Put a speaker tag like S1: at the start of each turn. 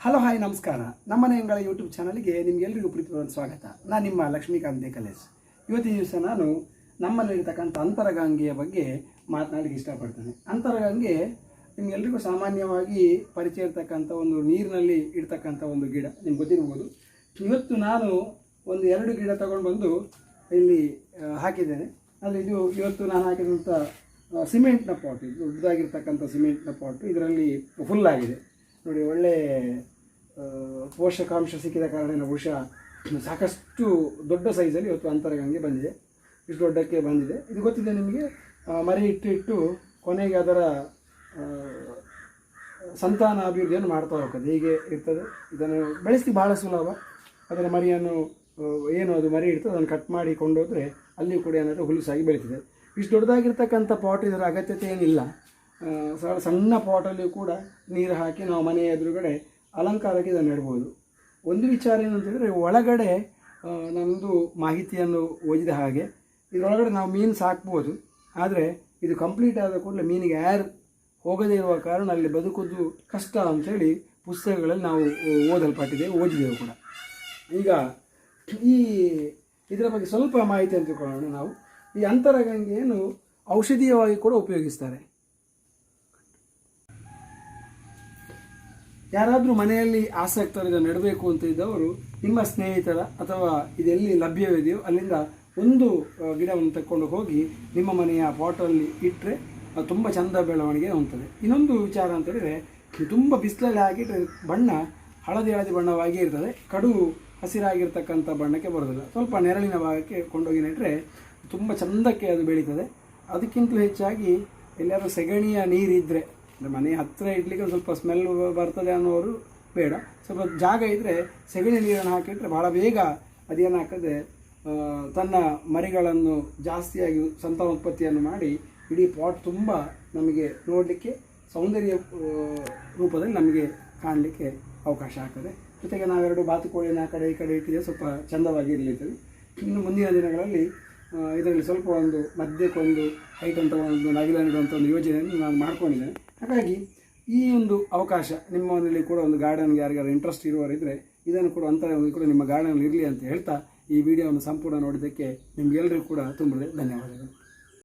S1: Hello hi ನಮಸ್ಕಾರ. ನಮ್ಮನೆ ಅಂಗಳ ಯೂಟ್ಯೂಬ್ ಚಾನಲ್ಗೆ ನಿಮಗೆಲ್ಲರಿಗೂ ಪ್ರೀತಿಪೂರ್ವಕ ಸ್ವಾಗತ. ನಾನು ನಿಮ್ಮ ಲಕ್ಷ್ಮೀಕಾಂತ್ ದೇಕಲೇಶ್. ಇವತ್ತಿನ ದಿವಸ ನಾನು ನಮ್ಮಲ್ಲಿರ್ತಕ್ಕಂಥ ಅಂತರಗಂಗೆಯ ಬಗ್ಗೆ ಮಾತನಾಡಲಿಕ್ಕೆ ಇಷ್ಟಪಡ್ತೇನೆ. ಅಂತರಗಂಗೆ ನಿಮಗೆಲ್ಲರಿಗೂ ಸಾಮಾನ್ಯವಾಗಿ ಪರಿಚಯ ಇರ್ತಕ್ಕಂಥ ಒಂದು ನೀರಿನಲ್ಲಿ ಇಡ್ತಕ್ಕಂಥ ಒಂದು ಗಿಡ, ನಿಮ್ಗೆ ಗೊತ್ತಿರ್ಬೋದು. ಇವತ್ತು ನಾನು ಒಂದು 2 ಗಿಡ ತಗೊಂಡು ಬಂದು ಇಲ್ಲಿ ಹಾಕಿದ್ದೇನೆ. ಆದರೆ ಇದು ಇವತ್ತು ನಾನು ಹಾಕಿದಂಥ ಸಿಮೆಂಟ್ನ ಪಾಟ್, ಇದು ದೊಡ್ಡದಾಗಿರ್ತಕ್ಕಂಥ ಸಿಮೆಂಟ್ನ ಪಾಟು. ಇದರಲ್ಲಿ ಫುಲ್ಲಾಗಿದೆ ನೋಡಿ. ಒಳ್ಳೆ ಪೋಷಕಾಂಶ ಸಿಕ್ಕಿದ ಕಾರಣ ಬಹುಶಃ ಸಾಕಷ್ಟು ದೊಡ್ಡ ಸೈಜಲ್ಲಿ ಇವತ್ತು ಅಂತರಗಂಗೆ ಬಂದಿದೆ. ಇಷ್ಟು ದೊಡ್ಡಕ್ಕೆ ಬಂದಿದೆ. ಇದು ಗೊತ್ತಿದೆ ನಿಮಗೆ. ಮರಿ ಇಟ್ಟು ಕೊನೆಗೆ ಅದರ ಸಂತಾನ ಅಭಿವೃದ್ಧಿಯನ್ನು ಮಾಡ್ತಾ ಹೋಗ್ತದೆ. ಹೀಗೆ ಇರ್ತದೆ. ಇದನ್ನು ಬೆಳೆಸಿ ಬಹಳ ಸುಲಭ. ಅದರ ಮರಿಯನ್ನು ಏನು ಅದು ಮರಿ ಇರ್ತದೆ ಅದನ್ನು ಕಟ್ ಮಾಡಿ ಕೊಂಡೋದ್ರೆ ಅಲ್ಲಿಯೂ ಕೂಡ ಏನಾದರೂ ಹುಲುಸಾಗಿ ಬೆಳೀತದೆ. ಇಷ್ಟು ದೊಡ್ಡದಾಗಿರ್ತಕ್ಕಂಥ ಪಾಟ್ ಇದರ ಅಗತ್ಯತೆ ಏನಿಲ್ಲ. ಸಣ್ಣ ಪಾಟಲ್ಲಿಯೂ ಕೂಡ ನೀರು ಹಾಕಿ ನಾವು ಮನೆಯ ಎದುರುಗಡೆ ಅಲಂಕಾರಕ್ಕೆ ಇದನ್ನು ನೆಡ್ಬೋದು. ಒಂದು ವಿಚಾರ ಏನಂತಂದರೆ, ಒಳಗಡೆ ನಮ್ಮದು ಮಾಹಿತಿಯನ್ನು ಓದಿದ ಹಾಗೆ ಇದರೊಳಗಡೆ ನಾವು ಮೀನು ಸಾಕ್ಬೋದು. ಆದರೆ ಇದು ಕಂಪ್ಲೀಟ್ ಆದ ಕೂಡಲೇ ಮೀನಿಗೆ ಏರ್ ಹೋಗದೇ ಇರುವ ಕಾರಣ ಅಲ್ಲಿ ಬದುಕೋದು ಕಷ್ಟ ಅಂಥೇಳಿ ಪುಸ್ತಕಗಳಲ್ಲಿ ನಾವು ಓದಿದೆವು ಕೂಡ. ಈಗ ಇದರ ಬಗ್ಗೆ ಸ್ವಲ್ಪ ಮಾಹಿತಿ ಅಂತ ತಿಳ್ಕೊಳ್ಳೋಣ. ನಾವು ಈ ಅಂತರಗಂಗೆಯನ್ನು ಔಷಧೀಯವಾಗಿ ಕೂಡ ಉಪಯೋಗಿಸ್ತಾರೆ. ಯಾರಾದರೂ ಮನೆಯಲ್ಲಿ ಆಸಕ್ತರು ಇದನ್ನು ನೆಡಬೇಕು ಅಂತ ಇದ್ದವರು ನಿಮ್ಮ ಸ್ನೇಹಿತರ ಅಥವಾ ಇದೆಲ್ಲಿ ಲಭ್ಯವಿದೆಯೋ ಅಲ್ಲಿಂದ ಒಂದು ಗಿಡವನ್ನು ತಗೊಂಡು ಹೋಗಿ ನಿಮ್ಮ ಮನೆಯ ಪಾಟಲ್ಲಿ ಇಟ್ಟರೆ ತುಂಬ ಚೆಂದ ಬೆಳವಣಿಗೆ ಹೊಂದ್ತದೆ. ಇನ್ನೊಂದು ವಿಚಾರ ಅಂತ ಹೇಳಿದರೆ, ತುಂಬ ಬಿಸಿಲಲ್ಲಿ ಹಾಕಿಟ್ಟರೆ ಬಣ್ಣ ಹಳದಿ ಬಣ್ಣವಾಗಿ ಇರ್ತದೆ. ಕಡು ಹಸಿರಾಗಿರ್ತಕ್ಕಂಥ ಬಣ್ಣಕ್ಕೆ ಬರೋದಿಲ್ಲ. ಸ್ವಲ್ಪ ನೆರಳಿನ ಭಾಗಕ್ಕೆ ಕೊಂಡೋಗಿ ನೆಟ್ಟರೆ ತುಂಬ ಚೆಂದಕ್ಕೆ ಅದು ಬೆಳೀತದೆ. ಅದಕ್ಕಿಂತಲೂ ಹೆಚ್ಚಾಗಿ ಎಲ್ಲಾದರೂ ಸೆಗಣಿಯ ನೀರಿದ್ದರೆ, ಮನೆ ಹತ್ತಿರ ಇಡ್ಲಿಕ್ಕೆ ಸ್ವಲ್ಪ ಸ್ಮೆಲ್ ಬರ್ತದೆ ಅನ್ನೋರು ಬೇಡ. ಸ್ವಲ್ಪ ಜಾಗ ಇದ್ದರೆ ಸೆಗಣಿ ನೀರನ್ನು ಹಾಕಿಟ್ರೆ ಭಾಳ ಬೇಗ ಅದೇನಾಗ್ತದೆ, ತನ್ನ ಮರಿಗಳನ್ನು ಜಾಸ್ತಿಯಾಗಿ ಸಂತಾನೋತ್ಪತ್ತಿಯನ್ನು ಮಾಡಿ ಇಡೀ ಪಾಟ್ ತುಂಬ ನಮಗೆ ನೋಡಲಿಕ್ಕೆ ಸೌಂದರ್ಯ ರೂಪದಲ್ಲಿ ನಮಗೆ ಕಾಣಲಿಕ್ಕೆ ಅವಕಾಶ ಆಗ್ತದೆ. ಜೊತೆಗೆ ನಾವೆರಡು ಬಾತುಕೋಳಿನ ಆ ಕಡೆ ಈ ಕಡೆ ಇಟ್ಟಿದೆ ಸ್ವಲ್ಪ ಚೆಂದವಾಗಿ ಇರಲಿರ್ತದೆ. ಇನ್ನು ಮುಂದಿನ ದಿನಗಳಲ್ಲಿ ಇದರಲ್ಲಿ ಸ್ವಲ್ಪ ಒಂದು ಮಧ್ಯಕ್ಕೊಂದು ಹೈಟ್ ಅಂತ ಒಂದು ನವಿಲ ನೆಡುವಂಥ ಒಂದು ಯೋಜನೆಯನ್ನು ನಾನು ಮಾಡ್ಕೊಂಡಿದ್ದೇನೆ. ಹಾಗಾಗಿ ಈ ಒಂದು ಅವಕಾಶ ನಿಮ್ಮ ಮನೆಯಲ್ಲಿ ಕೂಡ ಒಂದು ಗಾರ್ಡನ್ಗೆ ಯಾರಿಗಾರು ಇಂಟ್ರೆಸ್ಟ್ ಇರುವವರಿದ್ದರೆ ಇದನ್ನು ಕೂಡ ಅಂತರಗಂಗೆ ಕೂಡ ನಿಮ್ಮ ಗಾರ್ಡನಲ್ಲಿ ಇರಲಿ ಅಂತ ಹೇಳ್ತಾ ಈ ವಿಡಿಯೋವನ್ನು ಸಂಪೂರ್ಣ ನೋಡಿದ್ದಕ್ಕೆ ನಿಮಗೆಲ್ಲರಿಗೂ ಕೂಡ ತುಂಬ ಧನ್ಯವಾದಗಳು.